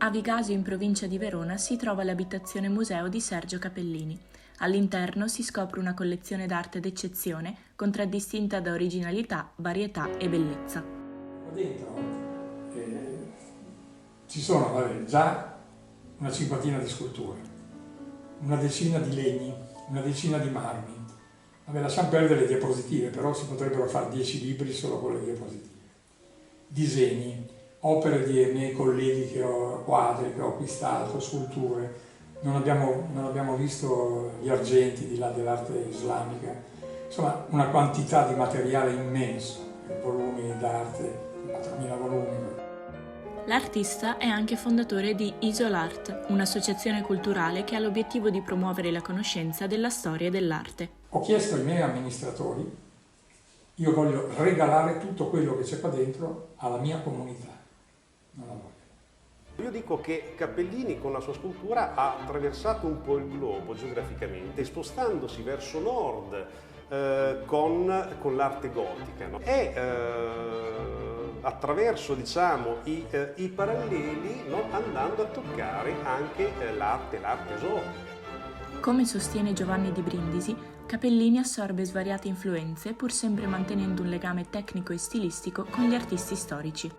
A Vigasio, in provincia di Verona, si trova l'abitazione museo di Sergio Capellini. All'interno si scopre una collezione d'arte d'eccezione, contraddistinta da originalità, varietà e bellezza. Qua dentro ci sono già una cinquantina di sculture, una decina di legni, una decina di marmi. Lasciamo perdere le diapositive, però si potrebbero fare 10 libri solo con le diapositive. Disegni, opere di miei colleghi che ho, quadri che ho acquistato, sculture. Non abbiamo visto gli argenti di là dell'arte islamica. Insomma, una quantità di materiale immenso, volumi d'arte, 4.000 volumi. L'artista è anche fondatore di Isolart, un'associazione culturale che ha l'obiettivo di promuovere la conoscenza della storia e dell'arte. Ho chiesto ai miei amministratori, io voglio regalare tutto quello che c'è qua dentro alla mia comunità. Non la voglio. Io dico che Capellini con la sua scultura ha attraversato un po' il globo geograficamente, spostandosi verso nord con l'arte gotica, no? E attraverso, diciamo, i paralleli, no? Andando a toccare anche l'arte esotica. Come sostiene Giovanni di Brindisi, Capellini assorbe svariate influenze pur sempre mantenendo un legame tecnico e stilistico con gli artisti storici.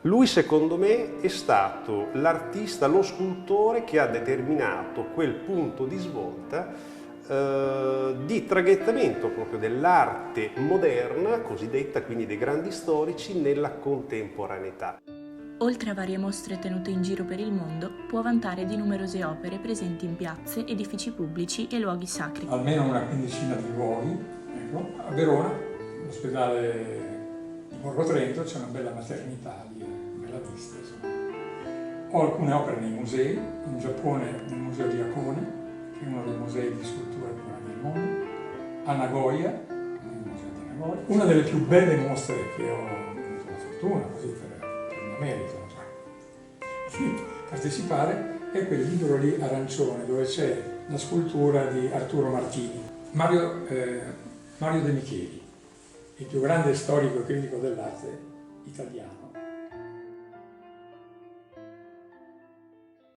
Lui, secondo me, è stato l'artista, lo scultore che ha determinato quel punto di svolta di traghettamento proprio dell'arte moderna, cosiddetta, quindi dei grandi storici, nella contemporaneità. Oltre a varie mostre tenute in giro per il mondo, può vantare di numerose opere presenti in piazze, edifici pubblici e luoghi sacri. Almeno una quindicina di luoghi. Ecco, a Verona, all'ospedale di Borgo Trento, c'è una bella maternità lì, bella vista. Insomma. Ho alcune opere nei musei, in Giappone nel museo di Hakone, che è uno dei musei di scultura più grandi del mondo, a Nagoya, nel museo di Nagoya. Una delle più belle mostre che ho avuto la fortuna, così per il mio merito, di partecipare, è quel libro lì arancione, dove c'è la scultura di Arturo Martini. Mario De Micheli, il più grande storico e critico dell'arte italiano,